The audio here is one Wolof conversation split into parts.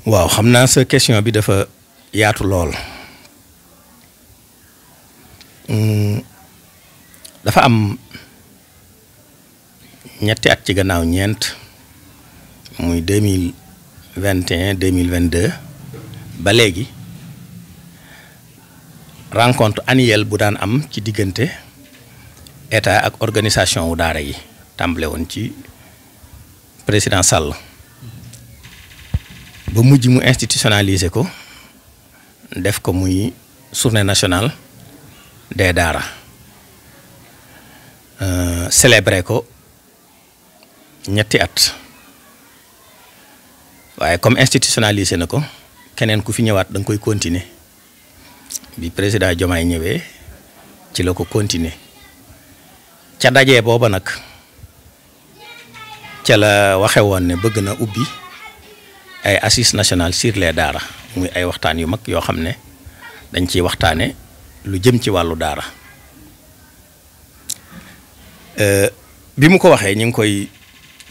waaw xam naa sa question bi dafa yaatu lool dafa am ñetti at ci gannaaw ñeent muy 2021 2022 ba léegi rencontre annuelle bu daan am ci diggante état ak organisation wu daara yi tàmbale woon ci président Sall ba mujj mu institutionnaliser ko def ko muy journée nationale des daara célébrer ko ñetti at waaye comme institutionnalisé na ko keneen ku fi ñëwaat da nga koy continuer bi président Diomaye ñëwee ci la ko continuer ca dajee booba nag ca la waxe woon ne bëgg na ubbi ay assises nationales sur les daara muy ay waxtaan yu mag yoo xam ne dañ ciy waxtaane lu jëm ci wàllu daara bi mu ko waxee ñu ngi koy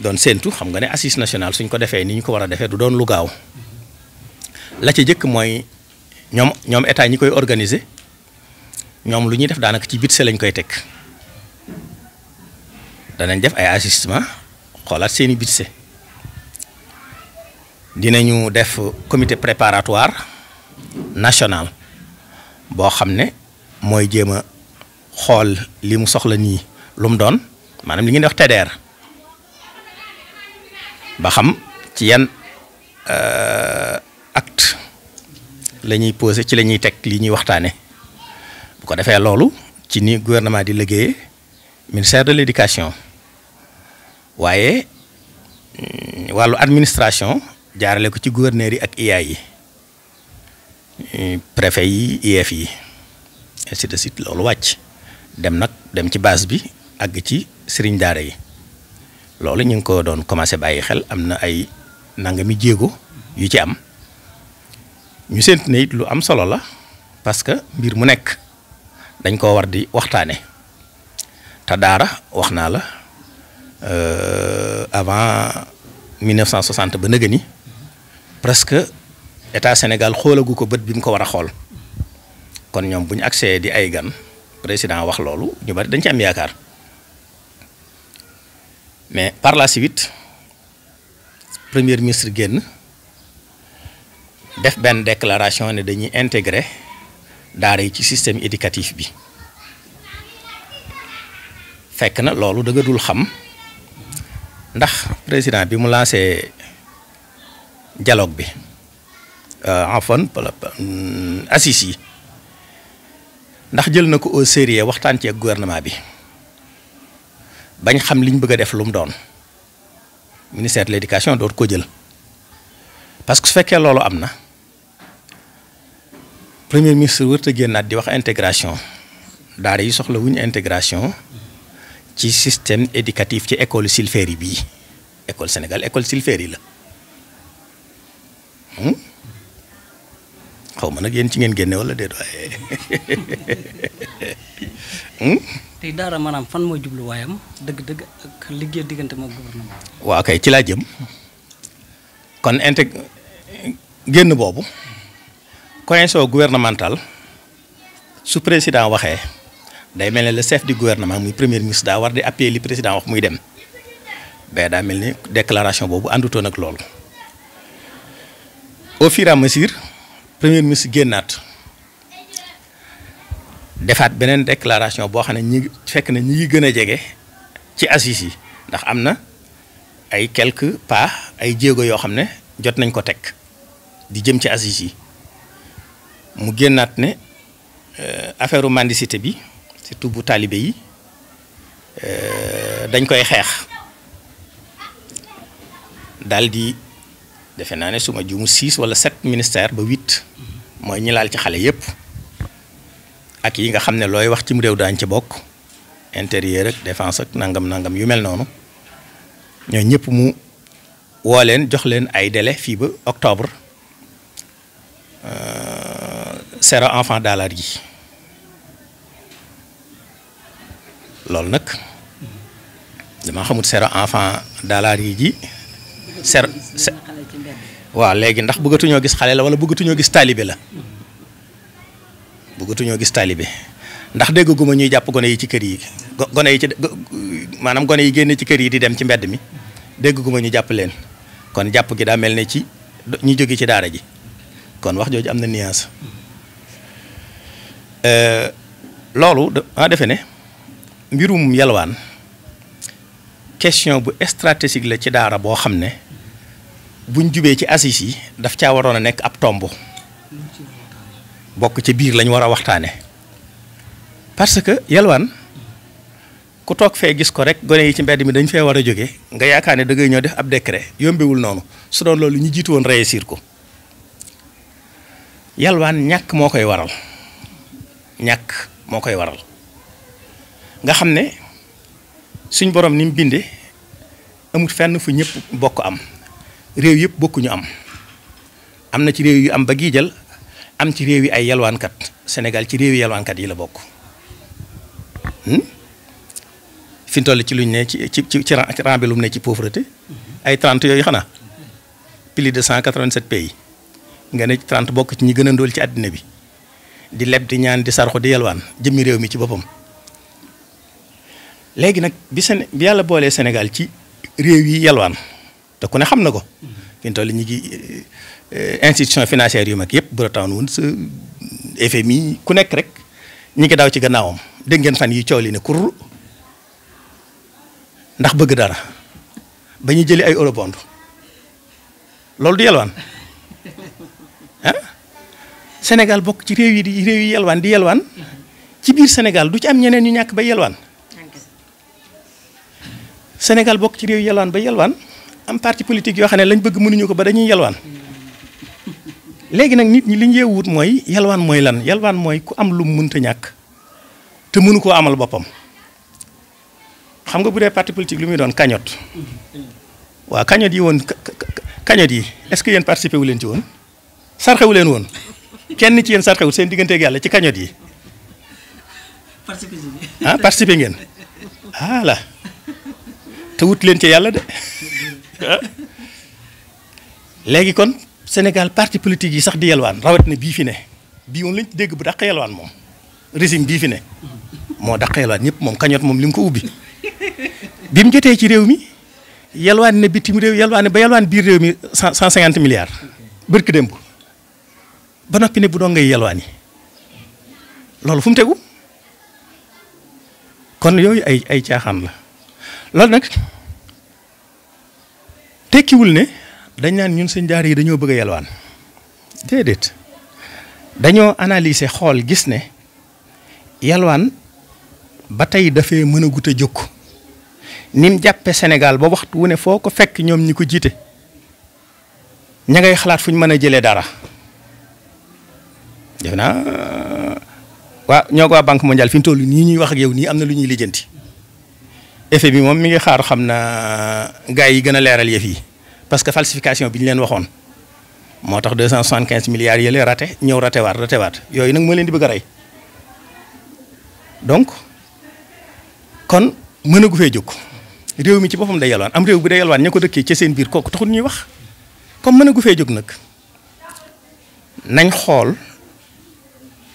doon séentu xam nga ne assises nationales suñ ko defee ni ñu ko war a defee du doon lu gaaw la ca jëkk mooy ñoom état ñi koy organiser ñoom lu ñuy def daanaka ci budget lañ koy teg danañ def ay ajustement xoolaat seeni budget dinañu def comité préparatoire national boo xam ne mooy jéem a xool li mu soxla nii lu mu doon maanaam li ngeen di wax TDR ba xam ci yan acte la ñuy posé ci la ñuy teg li ñuy waxtaane bu ko defee loolu ci ni gouvernement di liggéeyee ministère de l'éducation waaye wàllu administration jaarale ko ci gouverneur yi ak IA yi préfet yi IEF yi ainsi de suite loolu wàcc dem ci base bi àgg ci sëriñ daara yi loolu ñu ngi ko doon commencé bàyyi xel am na ay nangami jéego yu ci am ñu séntu ne it lu am solo la parce que mbir mu nekk dañ koo war di waxtaane te daara wax naa la avant 1960 ba nëgë ni presque état Sénégal xoolagu ko bët bi mu ko war a xool kon ñoom bu ñu accès di ay gan président wax loolu ñu bari dañ ci am yaakaar mais par la suite premier ministre génn def benn déclaration ne dañuy intégrer daara yi ci système éducatif bi fekk na loolu da nga dul xam ndax président bi mu lancé dialogue bi enfin assises yi ndax jël na ko au sérieux waxtaan ci ak gouvernement bi bañ xam liñ bëgg a def lu mu doon ministère de l'éducation doot ko jël parce que su fekkee loolu am na premier ministre wërta génnaat di wax intégration daara yi soxla wuñu intégration ci système éducatif ci école Silferi bii école Sénégal école Silferi la xaw ma nag yéen ci ngeen génne wala déet waaye tey daara maanaam fan mooy jubluwaayam dëgg-dëgg ak liggéey diggante moom gouvernement. waaw kay ci laa jëm kon génn boobu cohésion gouvernementale su président waxee day mel ne le chef du gouvernement muy premier ministre daa war di appuyer li président wax muy dem ba daa mel ni déclaration boobu àndutoon ak loolu au fur et à mesure premier ministre génnaat defaat beneen déclaration boo xam ne ñi fekk na ñi ngi gën a jege ci assises yi ndax am na ay quelques pas ay jéego yoo xam ne jot nañ ko teg di jëm ci assises yi mu génnaat ne affaire mendicité bi surtout bu taalibe yi dañ koy xeex daal di defe naa ne suma jumu 6 wala 7 ministères ba 8 mooy ñi laal ci xale yépp ak yi nga xam ne looy wax ci mu réew daañ ci bokk intérieur ak défense ak nangam yu mel noonu ñoo ñëpp mu woo leen jox leen ay délai fii ba octobre zéro enfant dans la rue loolu nag dama xamut zéro enfant dans la rue ji waaw léegi ndax bëggatuñoo gis xale la wala bëggatuñoo gis taalibe la bëggatuñoo gis taalibe ndax dégguma ñuy jàpp gone yi ci kër yi gone yi ci maanaam gone yi génne ci kër yi di dem ci mbedd mi dégguma ñu jàpp leen kon jàpp gi daa mel ne ci ñi jóge ci daara ji kon wax jooju am na nuance loolu daa defe ne mbirum yalwaan question bu stratégique la ci daara boo xam ne buñ jubee ci assis yi daf caa waroon a nekk ab tomb bokk ci biir lañ war a waxtaane parce que yalwaan ku toog fee gis ko rek gone yi ci mbedd mi dañ fee war a jóge nga yaakaar ne da ngay ñëw def ab décret yombewul noonu su doon loolu ñu jiitu woon réussir ko yalwaan ñàkk moo koy waral nga xam ne suñ borom ni mu bindee amut fenn fu ñëpp bokk am réew yëpp bokkuñu am na ci réew yu am ba giijal am ci réew yi ay yalwaankat Sénégal ci réew yi yalwaankat yi la bokk fi ñu toll ci luñ ne ci rang bi lu mu ne ci pauvreté ay 30 yooyu xanaa plus de 187 pays nga ne 30 bokk ci ñi gën a ndóol ci àddina bi di leb di ñaan di sarxu di yalwaan jëmmi réew mi ci boppam léegi nag bi yàlla boolee Sénégal ci réew yi yalwaan te ku ne xam na ko fi ñu toll ñi ngi institution financière yu mag yëpp Bretton Woods FMI ku nekk rek ñi ngi daw ci gannaawam dégg ngeen fan yi coow li ne kur ndax bëgg dara ba ñu jëli ay eurobond loolu du yalwaan ah Sénégal bokk ci réew yi yalwaan di yalwaan ci biir Sénégal du ci am ñeneen ñu ñàkk ba yalwaan Sénégal bokk ci réew yi yalwaan ba yalwaan am parti politique yoo xam ne lañ bëgg mënuñu ko ba dañuy yalwaan léegi nag nit ñi li ñu yeewut mooy yalwaan mooy lan yalwaan mooy ku am lu mu mënta ñàkk te mënu koo amal boppam xam nga bu dee parti politique lu muy doon cagnotte waaw cagnotte yi woon cagnotte yi est-ce que yéen participé wu leen ci woon sarxewu leen woon kenn ci yéen sarxewut seen digganteeg yàlla ci cagnotte yi participé ngeen voilà te wut leen ci yàlla de léegi kon Sénégal parti politique yi sax di yalwaan rawat na bii fi ne bii moom lañ ci dégg bu dàq yalwaan moom régime bii fi ne moo dàq yalwaan ñëpp moom cagnotte moom li mu ko ubbi bi mu jotee ci réew mi yalwaan ne bitim réew yalwaan ba yalwaan biir réew mi 150 milliards bërki démb ba noppi ne bu doon ngay yalwaan yi loolu fu mu tegu kon yooyu ay caaxaan la loolu nag tekkiwul ne dañ naan ñun sëñ daara yi dañoo bëgg a yalwaan déedéet dañoo analyser xool gis ne yalwaan ba tey dafay mën a gut a jóg ni mu jàppe Sénégal ba waxtu wu ne foo ko fekk ñoom ñi ko jiite ña ngay xalaat fu ñu mën a jëlee dara def naa ñoo ko waa Banque mondiale fi ñu toll nii ñuy wax ak yow nii am na lu ñuy lijjanti effet bi moom mi ngi xaar xam na gars yi gën a leeral yëf yi parce que falsification bi ñu leen waxoon moo tax 275 milliards yële raté ñëw ratewaat yooyu nag moo leen di bëgg a rey donc kon mën a gu fee jóg réew mi ci boppam day yalwaan am réew bu day yalwaan ña ko dëkkee ci seen biir kooku taxul ñuy wax comme mën a gu fee jóg nag nañ xool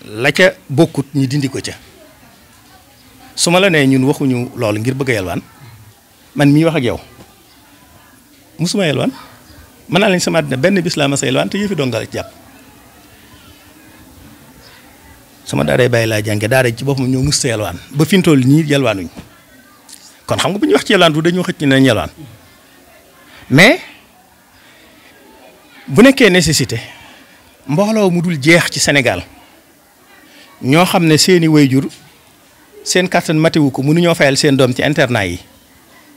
la ca bokkut ñi dindi ko ca su ma la nee ñun waxuñu loolu ngir bëgg a yalwaan man mii wax ak yow musuma yalwaan mën naa lañ sama àddina benn bis laa ma sa yalwaan te yëfi doon nga jàpp sama daaray bàyyi laa jànge daara ci boppam ñoo mus sa yalwaan ba fi mu toll nii yalwaanuñ kon xam nga bu ñu wax ci yalwaan du dañoo xëcc nañ yalwaan mais bu nekkee nécessité mbooloo mu dul jeex ci Sénégal ñoo xam ne seeni wayjur seen kàttan matewu ko mënuñoo fayal seen doom ci internat yi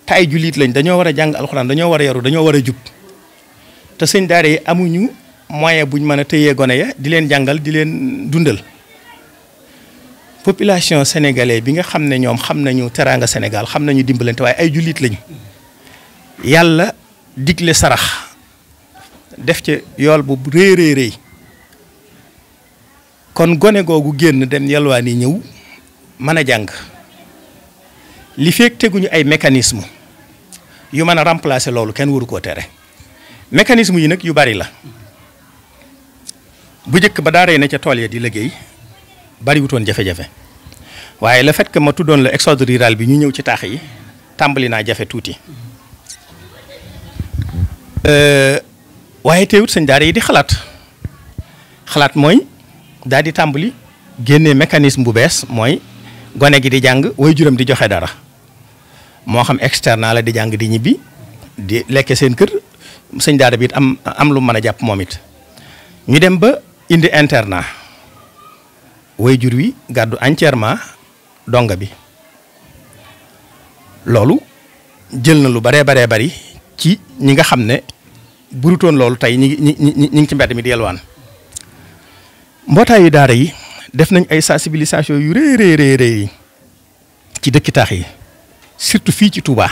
te ay jullit lañ dañoo war a jàng alxuraan dañoo war a yaru dañoo war a jub te sëñ daara yi amuñu moyen buñ mën a tëyee gone ya di leen jàngal di leen dundal population sénégalais bi nga xam ne ñoom xam nañu teraanga Sénégal xam nañu dimbalante waaye ay jullit lañ yàlla digle sarax def ca yool bu rëy kon gone googu génn dem yalwaan yi ñëw mën a jàng li fekk teguñu ay mécanisme yu mën a remplacer loolu kenn waru koo tere mécanisme yi nag yu bari la bu njëkk ba daara yi ne ca tool ya di liggéey bari wutoon jafe-jafe waaye le fait que ma tuddoon la exode rural bi ñu ñëw ci taax yi tàmbali naa jafe tuuti waaye teewut sëñ daara yi di xalaat mooy daal di tàmbali génnee mécanisme bu bees mooy gone gi di jàng way juram di joxe dara moo xam externat la di jàng di ñibbi di lekke seen kër sëñ daara bi it am lu mën a jàpp moom it ñu dem ba indi internat way jur wi gàddu entièrement donga bi loolu jël na lu baree bari ci ñi nga xam ne burutoon loolu tey ñi ngi ci mbedd mi di yelwaan mbootaayu daara yi def nañ ay sensibilisation yu rëy ci dëkki taax yi surtout fii ci Touba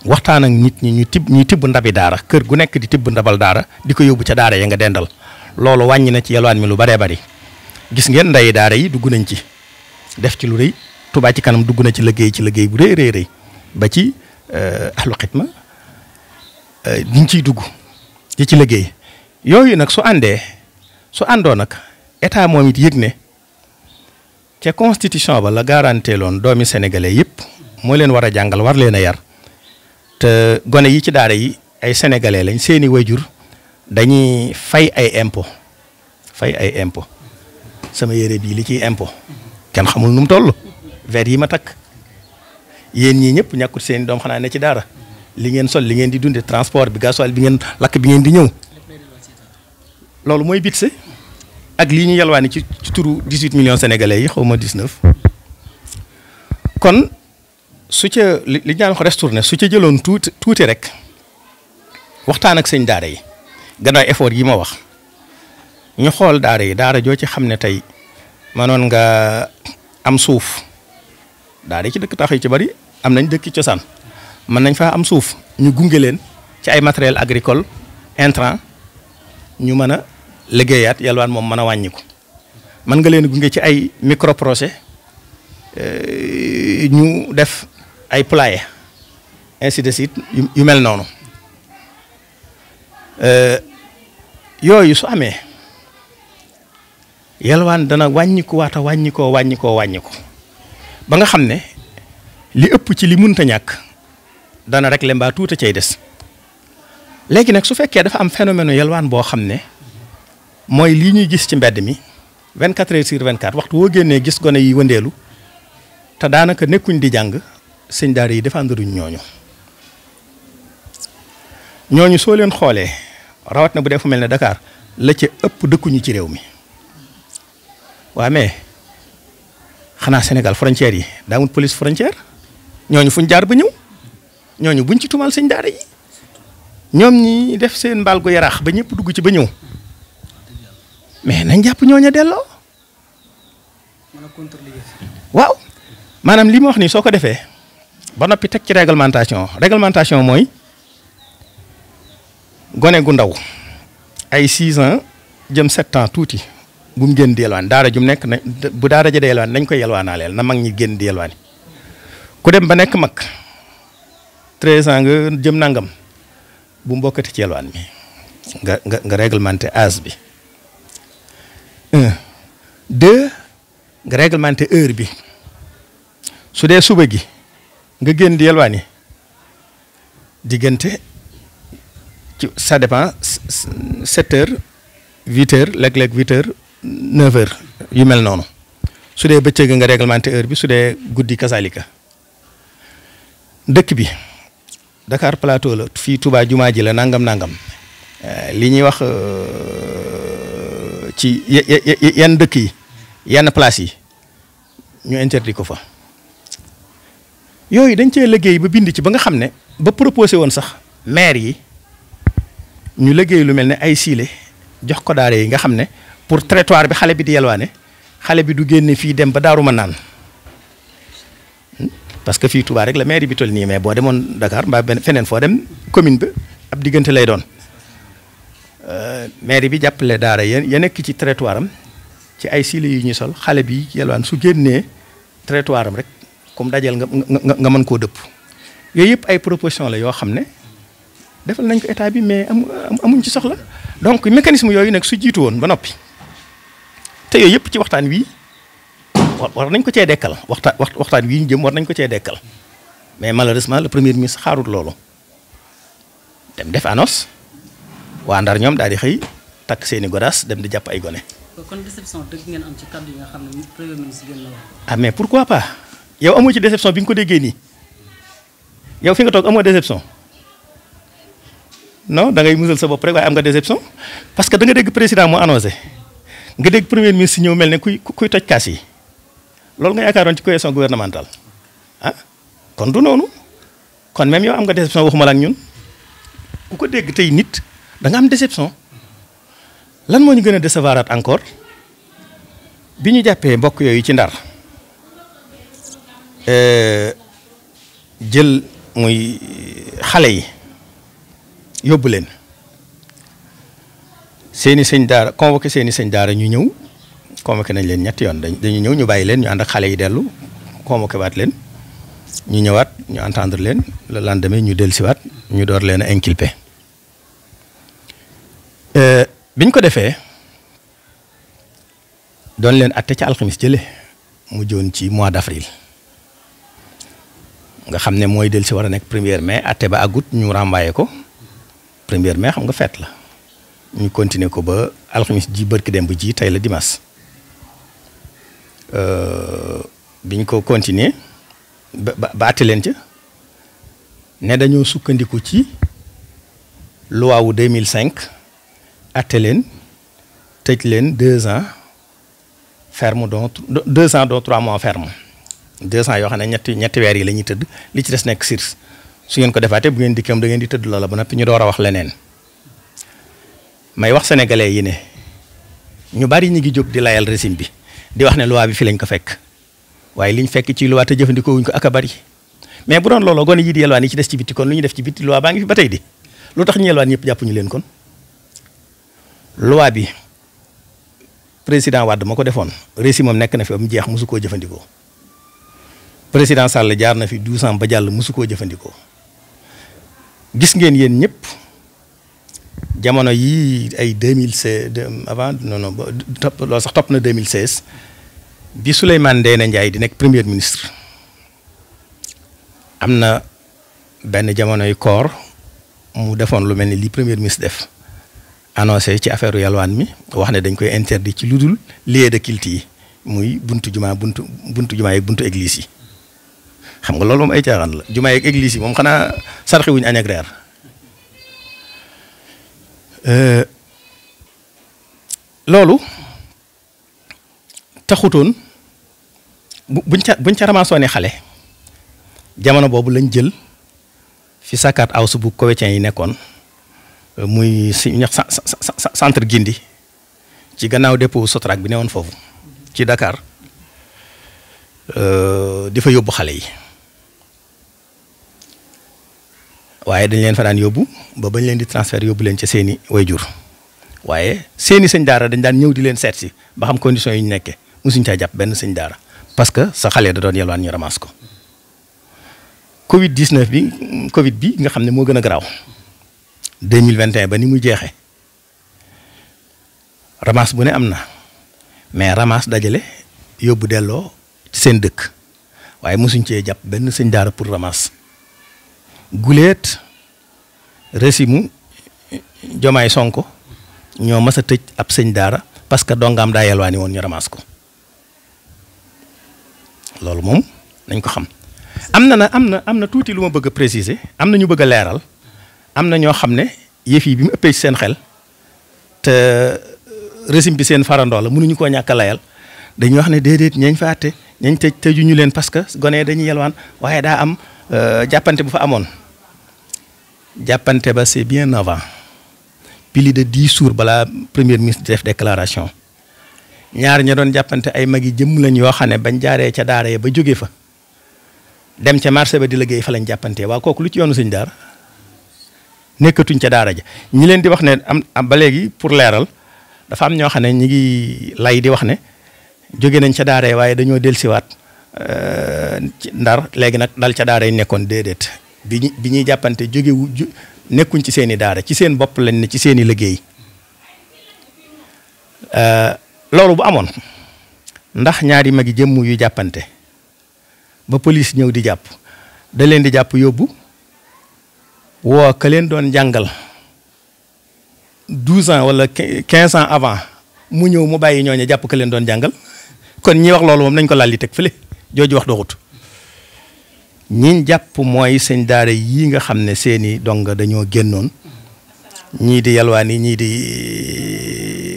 waxtaan ak nit ñi ñuy tibb ndabi daara kër gu nekk di tibb ndabal daara di ko yóbbu ca daara ya nga dendal loolu wàññi na ci yelwaan mi lu baree bari gis ngeen nday daara yi dugg nañ ci def ci lu rëy Touba ci kanam dugg na ci liggéey bu rëy ba ci ahlu xidma diñ ciy dugg di ci liggéey yooyu nag su àndoo nag état moom it yëg ne ca constitution ba la garanté loon doomi sénégalais yëpp moo leen war a jàngal war leen a yar te gone yi ci daara yi ay sénégalais lañ seeni wayjur dañuy fay ay impôt sama yére bii li ciy impôt kenn xamul nu mu toll verre yi ma takk yéen ñii ñëpp ñàkkut seeni doom xanaa ne ci daara li ngeen sol li ngeen di dunde transport bi gasoil bi ngeen lakk bi ngeen di ñëw loolu mooy bitse ak lii ñu yalwaani ci turu 18 millions sénégalais yi xaw ma 19 kon su ca li ñaan ko restourné su ca jëloon tuuti rek waxtaan ak sëñ daara yi gannaaw effort yi ma wax ñu xool daara yi daara joo ci xam ne tey manoon nga am suuf daara yi ci dëkk tax yi ci bari am nañ dëkki cosaan mën nañ faa am suuf ñu gunge leen ci ay matériel agricole intrant ñu mën a liggéeyaat yalwaan moom mën a wàññiku mën nga leen gunge ci ay micro projet ñu def ay poulailler ainsi de suite yu mel noonu yooyu su amee yalwaan dana wàññiku waata wàññikoo ba nga xam ne li ëpp ci li munta ñàkk dana rek le mbaa tuuta cay des léegi nag su fekkee dafa am phénomène yalwaan boo xam ne mooy lii ñuy gis ci mbedd mi 24 heures sur 24 waxtu woo génnee gis gone yi wëndeelu te daanaka nekkuñ di jàng sëñ daara yi défendruñ ñooñu soo leen xoolee rawat na bu dee fu mel ne Dakar la ca ëpp dëkkuñu ci réew mi waa mais xanaa Sénégal frontière yi daamul police frontière ñooñu fuñ jaar ba ñëw ñooñu buñ ci tumal sëñ daara yi ñoom ñi def seen mbaal gu yaraax ba ñëpp dugg ci ba ñëw mais nañ jàpp ñooña delloo waaw maanaam li ma wax nii soo ko defee ba noppi teg ci réglementation mooy gone gu ndaw ay 6 ans jëm 7 ans tuuti bu mu génn di yelwaan daara jum nekk bu daara ja di yelwaan nañ koy yelwaanaaleel na mag ñi génn di yelwaani ku dem ba nekk mag 13 ans nga jëm nangam bu mbokkati ci yelwaan mi nga réglementé âge bi 1 2 nga réglementé heure bi su dee suba gi nga génn di yelwaani diggante ci ça dépend 7 heures 8 heures léeg-léeg 8 heures 9 heures yu mel noonu su dee bëccëg nga réglementé heure bi su dee guddi kasalika dëkk bi Dakar Plateau la fii Touba jumaa ji la nangam li ñuy wax ci yenn dëkk yi yenn place yi ñu interdit ko fa yooyu dañ cee liggéey ba bind ci ba nga xam ne ba proposé woon sax maire yi ñu liggéey lu mel ne ay siile jox ko daara yi nga xam ne pour trottoir bi xale bi di yelwaane xale bi du génne fii dem ba Daaru Manaan parce que fii Touba rek la maire bi toll nii mais boo demoon Dakar mbaa feneen foo dem commune bi ab diggante lay doon maire bi jàppale daara ya nekk ci trottoir am ci ay siile yu ñuy sol xale bi yelwaan su génnee trottoir am rek comme dajal nga mën koo dëpp yooyu yëpp ay proposition la yoo xam ne defal nañ ko état bi mais amuñ ci soxla donc mécanisme yooyu nag su jiitu woon ba noppi te yooyu yëpp ci waxtaan wi war nañ ko cee dekkal waxtaan wi ñu jëm war nañ ko cee dekkal mais malheureusement le premier ministre xaarut loolu dem def annonce waa Ndar ñoom daal di xëy takk seeni godaas dem di jàpp ay gone. kon déception dëgg ngeen am ci kàddu yi nga xam ne premier ministre gën la wax. ah mais pourquoi pas yow amoo ci déception bi nga ko déggee nii yow fi nga toog amoo déception non da ngay musal sa bopp rek waaye am nga déception parce que da nga dégg président mu annoncé nga dégg premier ministre ñëw mel ne kuy toj kaas yi loolu nga yaakaaroon ci cohésion gouvernementale ah kon du noonu kon même yow am nga déception waxuma la ak ñun ku ko dégg tey nit da nga am déception. lan moo ñu gën a décevoiraat encore bi ñu jàppee mbokk yooyu ci Ndar jël muy xale yi yóbbu leen seeni sëñ daara convoqué seeni sëñ daara ñu ñëw convoqué nañ leen ñetti yoon dañu ñëw ñu bàyyi leen ñu ànd ak xale yi dellu convoqué waat leen ñu ñëwaat ñu entendre leen le lendemain ñu dellusiwaat ñu door leen a inculpé biñ ko defee doon leen atte ci alxamis jële mu joon ci mois d'avril nga xam ne mooy del si war a nekk 1er mai atte ba àggut ñu renvoyé ko 1er mai xam nga fête la ñu continuer ko ba alxamis ji bërki dem bu ji tey la dimanche biñ ko continuer ba atte leen ca ne dañoo sukkandiku ci loi wu 2005 atte leen tëj leen 2 ans ferme donc 2 ans dont 3 mois ferme 2 ans yoo xam ne ñetti weer yi la ñuy tëdd li ci des nekk surs su ngeen ko defaatee bu ngeen dikkam da ngeen di tëdd loola ba noppi ñu door a wax leneen may wax sénégalais yi ne ñu bari ñu ngi jóg di layal régime bi di wax ne loi bi fi lañ ko fekk waaye liñ fekk ci loi te jëfandikoo wuñ ko ak a bari mais bu doon looloo gone yi di yelwaan yi ci des ci bitti kon lu ñu def ci bitti loi baa ngi fi ba tey di lu tax ñu yelwaan ñëpp jàppuñu leen kon. loi bi président Wade ma ko defoon récit moom nekk na fi ba mu jeex mosu koo jëfandikoo président Sall jaar na fi 12 ans ba jàll mosu koo jëfandikoo gis ngeen yéen ñëpp jamono yi ay 2016 avant non loolu sax topp na 2016 bi Souleymane Ndéné Ndiaye di nekk premier ministre am na benn jamonoy koor mu defoon lu mel ni li premier ministre def. annoncé ci affaire yalwaan mi wax ne dañ koy interdit ci lu dul lieu de culte yi muy buntu jumaa yeeg buntu église yi xam nga loolu moom ay caaxaan la jumaa yeeg église yi moom xanaa sarxi wuñu añ ak reer loolu taxutoon buñ ca ramassoone xale jamono boobu lañ jël fi sakaat aw su bu kowetien yi nekkoon muy si ñax centre Gindi ci gannaaw dépôt Sotrac bi ne woon foofu ci Dakar di fa yóbbu xale yi waaye dañ leen fa daan yóbbu ba bañ leen di transfert yóbbu leen ca seeni wayjur waaye seeni sëñ daara dañ daan ñëw di leen seet si ba xam conditions yi ñu nekkee mosuñ caa jàpp benn sëñ daara parce que sa xale da doon yelwaan ñu ramas ko Covid 19 bi Covid bi nga xam ne moo gën a garaaw 2021 ba ni mu jeexee ramas bu ne am na mais ramas dajale yóbbu delloo ci seen dëkk waaye mosuñ cee jàpp benn sëñ daara pour ramas guleet resimu Jomaay Sonko ñoo mas a tëj ab sëñ daara parce que dongaam daa yelwaani woon ñu ramas ko loolu moom nañ ko xam am na tuuti lu ma bëgg a préciser am na ñu bëgg a leeral am na ñoo xam ne yëf yi bi mu ëppee ci seen xel te régime bi seen farandoo la mënuñu koo ñàkk a layal dañuy wax ne déedéet ñañ fa àtte ñañ tëjuñu leen parce que gone dañuy yelwaan waaye daa am jàppante bu fa amoon jàppante ba c'est bien avant plus de 10 jours balaa premier ministre def déclaration ñaar ña doon jàppante ay mag yi jëmm lañ yoo xam ne bañ jaaree ca daara ya ba jóge fa dem ca marché ba di liggéey fa lañ jàppante waaw kooku lu ci yoonu sëñ daara nekkatuñ ca daara ja ñi leen di wax ne am ba léegi pour leeral dafa am ñoo xam ne ñi ngi lay di wax ne jóge nañ ca daara waaye dañoo dellusiwaat ci Ndar léegi nag dal ca daara yi nekkoon déedéet bi ñuy jàppante nekkuñ ci seeni daara ci seen bopp lañ ne ci seeni liggéey loolu bu amoon ndax ñaari magi jëmm yu jàppante ba police ñëw di jàpp da leen di jàpp yóbbu woo ka leen doon jàngal 12 ans wala 15 ans avant mu ñëw mu bàyyi ñooñu jàpp ka leen doon jàngal kon ñi wax loolu moom nañ ko laal di teg fële jooju wax doxut ñiñ jàpp mooy sëñ daara yii nga xam ne seeni donga dañoo génnoon ñii di yalwaani ñii di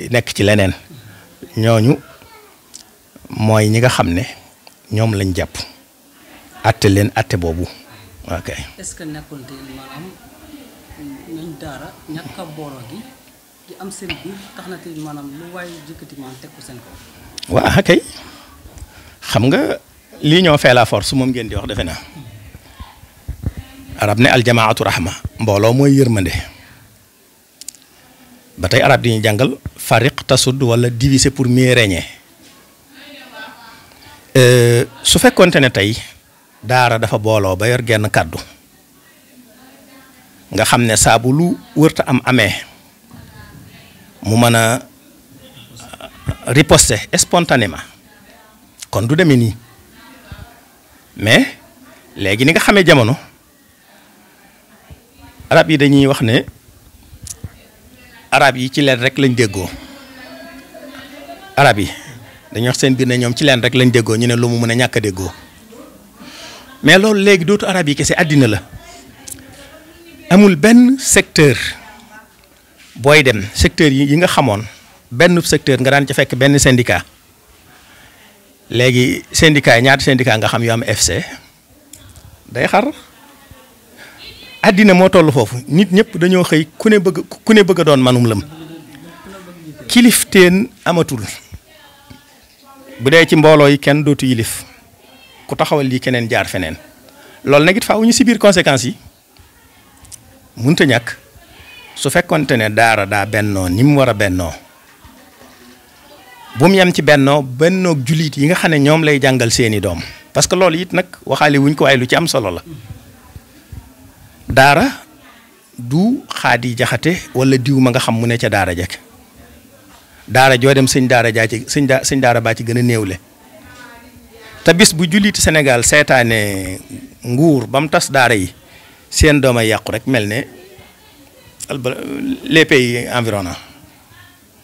nekk ci leneen ñooñu mooy ñi nga xam ne ñoom lañ jàpp atte leen atte boobu ok. est-ce que nekkul te maanaam ñooñ daara ñàkk a booloo gi di am seen biir tax na te maanaam lu waay jëkkati maanaam teg ko seen kaw. waaw kay xam nga lii ñoo fait la force moom ngeen di wax defe naa arab ne aljamaatu rahma mbooloo mooy yërmande ba tey arab di ñu jàngal fariq tasud wala diviser pour mieux régner su fekkonte ne tey daara dafa booloo ba yor genn kàddu nga xam ne saa bu lu wërta am amee mu mën a riposter spontanément kon du demee nii mais léegi ni nga xamee jamono arab yi dañuy wax ne arab yi ci leen rek lañ déggoo arab yi dañuy wax seen biir ne ñoom ci leen rek lañ déggoo ñu ne lu mu mën a ñàkk a déggoo mais loolu léegi dootu arab yi kese àddina la amul benn secteur booy dem secteur yi nga xamoon benn secteur nga daan ca fekk benn syndicat léegi syndicat yi ñaata syndicat nga xam yu am FC day xar àddina moo toll foofu nit ñëpp dañoo xëy ku ne bëgg a doon manum lëm kilifteen amatul bu dee ci mbooloo yi kenn dootu yilif ku taxawal lii keneen jaar feneen loolu nag it faaw ñu si biir conséquences yi mënta ñàkk su fekkonte ne daara daa bennoo ni mu war a bennoo bu mu yem ci bennoog jullit yi nga xam ne ñoom lay jàngal seeni doom parce que loolu it nag waxaale wuñ ko waaye lu ci am solo la daara du Xaadi Jaxate wala diw ma nga xam mu ne ca daara jekk daara joo dem sëñ daara jaa ci sëñ daara baa ci gën a néewle te bis bu jullit Sénégal seetaane nguur ba mu tas daara yi seen doom ay yàqu rek mel ne les pays environnants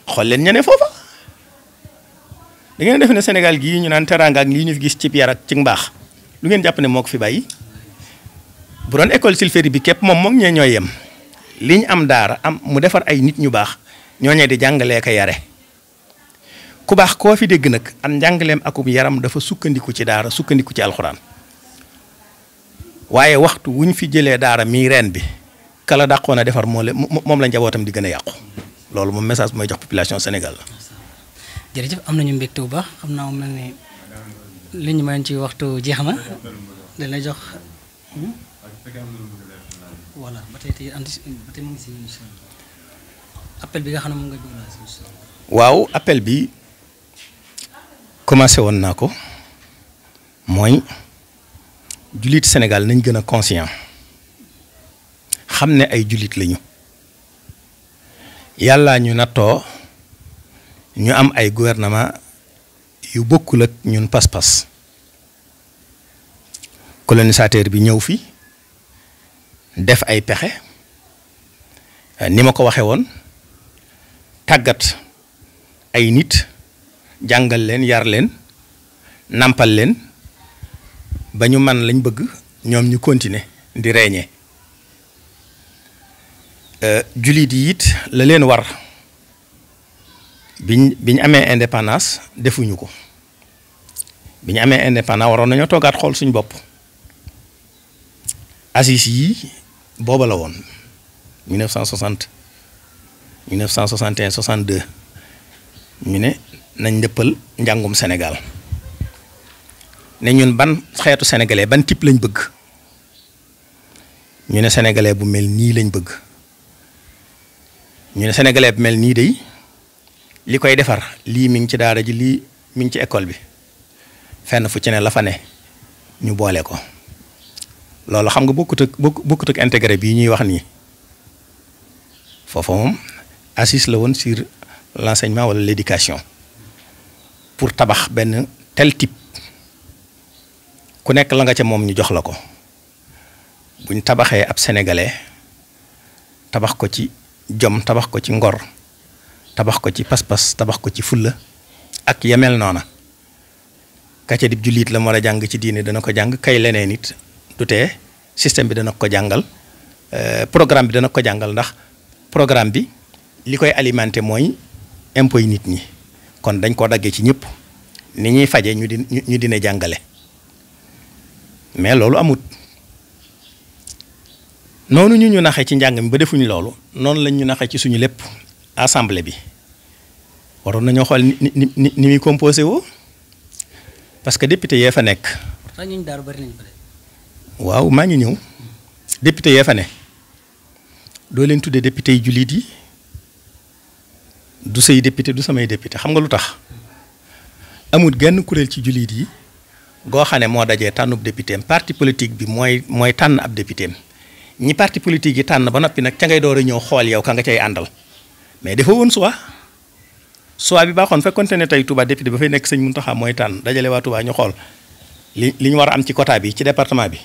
xool leen ñene foofa da ngeen def ne Sénégal gii ñu naan teraanga ak lii ñu fi gis ci yar ak ci mbaax lu ngeen jàpp ne moo ko fi bàyyi bu doon école Silferi bi képp moom ñee ñooy yem li ñu am daara am mu defar ay nit ñu baax ñooñee di jàngalee ko yare ku baax koo fi dégg nag am njàngaleem akub yaram dafa sukkandiku ci daara sukkandiku ci alxuraan waaye waxtu wuñ fi jëlee daara mii reen bi kala dàqoon a defar moom la njabootam di gën a yàqu loolu moom message bu may jox population Sénégal la. jërëjëf am nañu mbégte bu baax xam naa mel ni li ñu mayoon ci waxtu jeex na dañ lay jox voilà ba tey mu ngi si appel bi nga xam ne moom nga bëgg. waaw appel bi commencé woon naa ko mooy jullit Sénégal nañ gën a conscient xam ne ay jullit lañu yàlla ñu nattoo ñu am ay gouvernement yu bokkul ak ñun pas-pas colonisateur bi ñëw fi def ay pexe ni ma ko waxe woon tàggat ay nit jàngal leen yar leen nampal leen ba ñu man lañ bëgg ñoom ñu continuer di reeñee jullit yi it la leen war biñ amee indépendance defuñu ko biñ amee indépendance waroon nañoo toogaat xool suñ bopp assises yi booba la woon 1960 1961 62 ñu ne nañ ndëppal njàngum Sénégal ne ñun ban xeetu sénégalais ban type lañ bëgg ñu ne sénégalais bu mel nii lañ bëgg ñu ne sénégalais bu mel nii day li koy defar lii mi ngi ci daara ji lii mi ngi ci école bi fenn fu ci ne la fa ne ñu boole ko loolu xam nga bokkut ak intégré bii ñuy wax nii foofa moom assise la woon sur l'enseignement wala l'éducation pour tabax benn tel type ku nekk la nga ca moom ñu jox la ko buñ tabaxee ab sénégalais tabax ko ci jom tabax ko ci ngor tabax ko ci pas-pas tabax ko ci fulla ak yemel noona ka ca dib jullit la moo la jàng ci diine dana ko jàng kay leneen it du tee système bi dana ko jàngal programme bi dana ko jàngal ndax programme bi li koy alimenté mooy impôt yi nit ñi kon dañ koo daggee ci ñëpp ni ñuy faje ñu dina jàngale mais loolu amut noonu ñu naxee ci njàng mi ba defuñu loolu noonu lañ ñu naxee ci suñu lépp assemblée bi waroon nañoo xool ni muy composé woo parce que député yee fa nekk. pourtant ñu daaru bari nañ fa de. waaw maa ngi ñëw député yee fa ne doo leen tuddee député yi jullit yi du say député du samay député xam nga lu tax amul genn kuréel ci jullit yi goo xam ne moo dajee tànnub député am parti politique bi mooy tànn ab député am ñi parti politique yi tànn ba noppi nag ca ngay door a ñëw xool yow ka nga cay àndal mais dafa woon soit bi baaxoon fekkonte ne tey Touba député ba fay nekk sëñ Mountakha mooy tànn dajale waa Touba ñu xool li ñu war a am ci quota bi ci département bi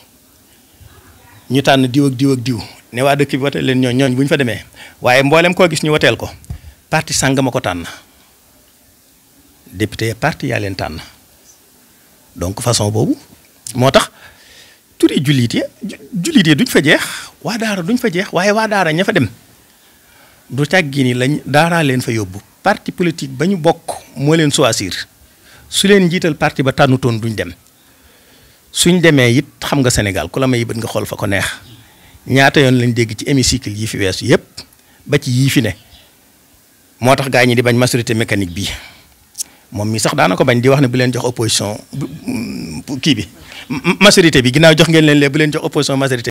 ñu tànn diw ak diw ak diw ne waa dëkk bi wateel leen ñooñ bu ñu fa demee waaye mboolem koo gis ñu wateel ko parti sàngama ko tànn député parti yaa leen tànn donc façon boobu moo tax turi jullit yi duñ fa jeex waa daara duñ fa jeex waaye waa daara ña fa dem du càggi ni lañ daaraa leen fa yóbbu parti politique ba ñu bokk moo leen choisir su leen njiital parti ba tànnutoon duñ dem suñ demee it xam nga Sénégal ku la may bët nga xool fa ko neex ñaata yoon lañ dégg ci hémicycle yi fi weesu yépp ba ci yii fi ne moo tax gaa ñi di bañ majorité mécanique bi moom mi sax daana ko bañ di wax ne bu leen jox opposition kii bi majorité bi ginnaaw jox ngeen leen lee bu leen jox opposition majorité